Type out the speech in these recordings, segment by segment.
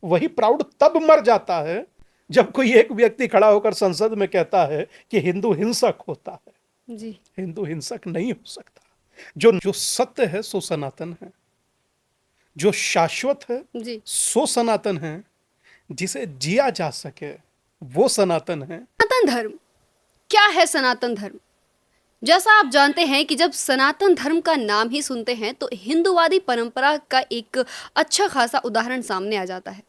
वही प्राउड तब मर जाता है जब कोई एक व्यक्ति खड़ा होकर संसद में कहता है कि हिंदू हिंसक होता है। जी। हिंदू हिंसक नहीं हो सकता। जो जो सत्य है सो सनातन है, जो शाश्वत है जी। सो सनातन है, जिसे जिया जा सके वो सनातन है। सनातन धर्म क्या है? सनातन धर्म, जैसा आप जानते हैं कि जब सनातन धर्म का नाम ही सुनते हैं तो हिंदूवादी परंपरा का एक अच्छा खासा उदाहरण सामने आ जाता है।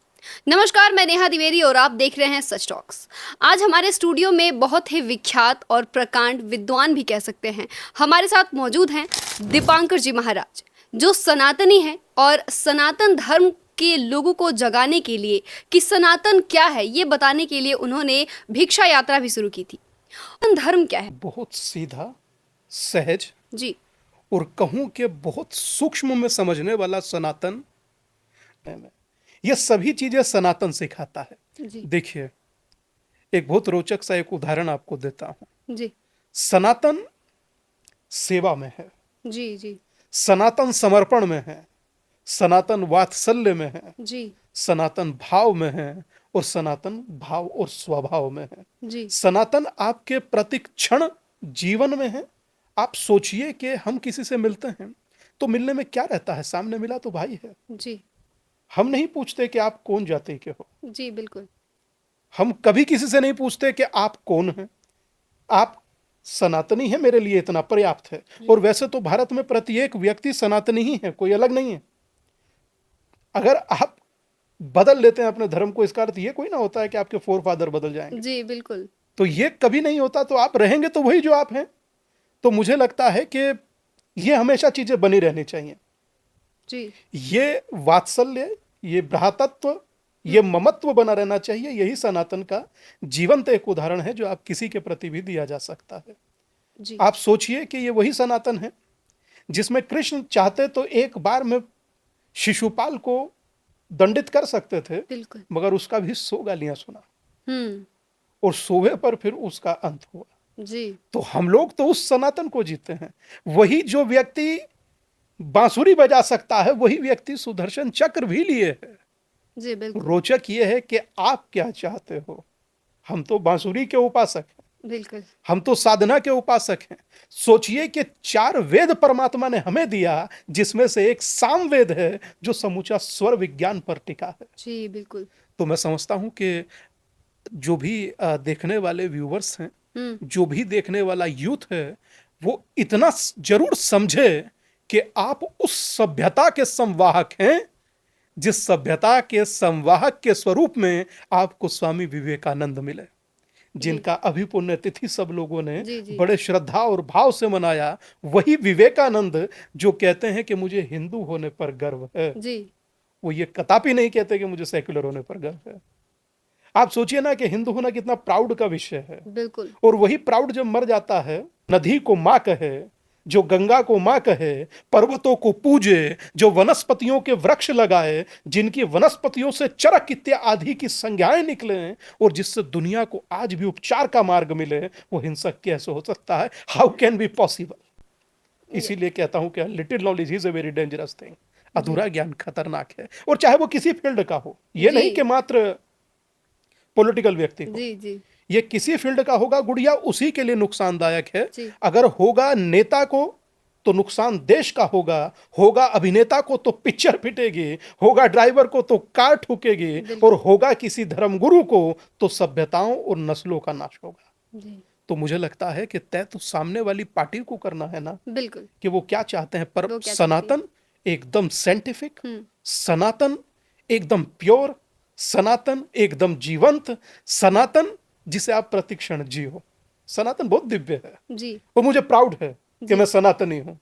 नमस्कार, मैं नेहा द्विवेदी और आप देख रहे हैं सच टॉक्स। आज हमारे स्टूडियो में बहुत ही विख्यात और प्रकांड विद्वान भी कह सकते हैं हमारे साथ मौजूद हैं दीपांकर जी महाराज, जो सनातनी हैं और सनातन धर्म के लोगों को जगाने के लिए कि सनातन क्या है ये बताने के लिए उन्होंने भिक्षा यात्रा भी शुरू की थी। सनातन धर्म क्या है? बहुत सीधा, सहज जी। और कहूं कि बहुत सूक्ष्म में समझने वाला सनातन में यह सभी चीजें सनातन सिखाता है। जी। देखिए, एक बहुत रोचक सा एक उदाहरण आपको देता हूं। जी। सनातन सेवा में है, जी। जी। सनातन समर्पण में है, सनातन वात्सल्य में है, जी। सनातन भाव में है और सनातन भाव और स्वभाव में है। जी। सनातन आपके प्रतिक्षण जीवन में है। आप सोचिए कि हम किसी से मिलते हैं तो मिलने में क्या रहता है? सामने मिला तो भाई है। जी। हम नहीं पूछते कि आप कौन जाति के हो। जी बिल्कुल। हम कभी किसी से नहीं पूछते कि आप कौन हैं। आप सनातनी है, मेरे लिए इतना पर्याप्त है। और वैसे तो भारत में प्रत्येक व्यक्ति सनातनी ही है, कोई अलग नहीं है। अगर आप बदल लेते हैं अपने धर्म को, इसका अर्थ ये कोई ना होता है कि आपके फोर फादर बदल जाएंगे। जी बिल्कुल। तो ये कभी नहीं होता। तो आप रहेंगे तो वही जो आप हैं। तो मुझे लगता है कि ये हमेशा चीजें बनी रहनी चाहिए। जी। ये वात्सल्य, ये भ्रातत्व, ये ममत्व बना रहना चाहिए। यही सनातन का जीवंत एक उदाहरण है जो आप किसी के प्रति भी दिया जा सकता है। जी आप सोचिए कि ये वही सनातन है जिसमें कृष्ण चाहते तो एक बार में शिशुपाल को दंडित कर सकते थे, बिल्कुल। मगर उसका भी 100 गालियां सुना हम्म। और 100वें पर फिर उसका अंत हुआ। जी। तो हम लोग तो उस सनातन को जीते हैं। वही जो व्यक्ति बांसुरी बजा सकता है वही व्यक्ति सुदर्शन चक्र भी लिए है। जी बिल्कुल। रोचक ये है कि आप क्या चाहते हो। हम तो बांसुरी के उपासक हैं, बिल्कुल। हम तो साधना के उपासक हैं। सोचिए कि 4 वेद परमात्मा ने हमें दिया, जिसमें से एक साम वेद है जो समूचा स्वर विज्ञान पर टिका है। जी बिल्कुल। तो मैं समझता हूं कि जो भी देखने वाले व्यूवर्स हैं, हम्म। जो भी देखने वाला यूथ है, वो इतना जरूर समझे कि आप उस सभ्यता के संवाहक हैं जिस सभ्यता के संवाहक के स्वरूप में आपको स्वामी विवेकानंद मिले, जी। जिनका अभिपुण्य तिथि सब लोगों ने जी। जी। बड़े श्रद्धा और भाव से मनाया। वही विवेकानंद जो कहते हैं कि मुझे हिंदू होने पर गर्व है, जी वो ये कदापि नहीं कहते कि मुझे सेक्युलर होने पर गर्व है। आप सोचिए ना कि हिंदू होना कितना प्राउड का विषय है। बिल्कुल। और वही प्राउड जब मर जाता है, नदी को मां कहे, जो गंगा को मां कहे, पर्वतों को पूजे, जो वनस्पतियों के वृक्ष लगाए, जिनकी वनस्पतियों से चरक इत्यादि की संज्ञाएं निकले और जिससे दुनिया को आज भी उपचार का मार्ग मिले, वो हिंसक कैसे हो सकता है? How can be possible? इसीलिए कहता हूं कि little knowledge is a very dangerous thing. जी। अधूरा ज्ञान खतरनाक है। और चाहे वो किसी फील्ड का हो, ये जी। नहीं कि मात्र पॉलिटिकल व्यक्ति हो, जी। जी। ये किसी फील्ड का होगा, गुड़िया उसी के लिए नुकसानदायक है। जी। अगर होगा नेता को तो नुकसान देश का होगा, होगा अभिनेता को तो पिक्चर पिटेगी, होगा ड्राइवर को तो कार ठुकेगी, और बिल्कुल। होगा किसी धर्मगुरु को तो सभ्यताओं और नस्लों का नाश होगा। जी तो मुझे लगता है कि तय तो सामने वाली पार्टी को करना है ना, बिल्कुल। कि वो क्या चाहते हैं। पर वो क्या चाहती है? सनातन एकदम साइंटिफिक, हम्म। सनातन एकदम प्योर, सनातन एकदम जीवंत, सनातन जिसे आप प्रतिक्षण जियो। सनातन बहुत दिव्य है जी। और मुझे प्राउड है कि जी। मैं सनातनी हूं।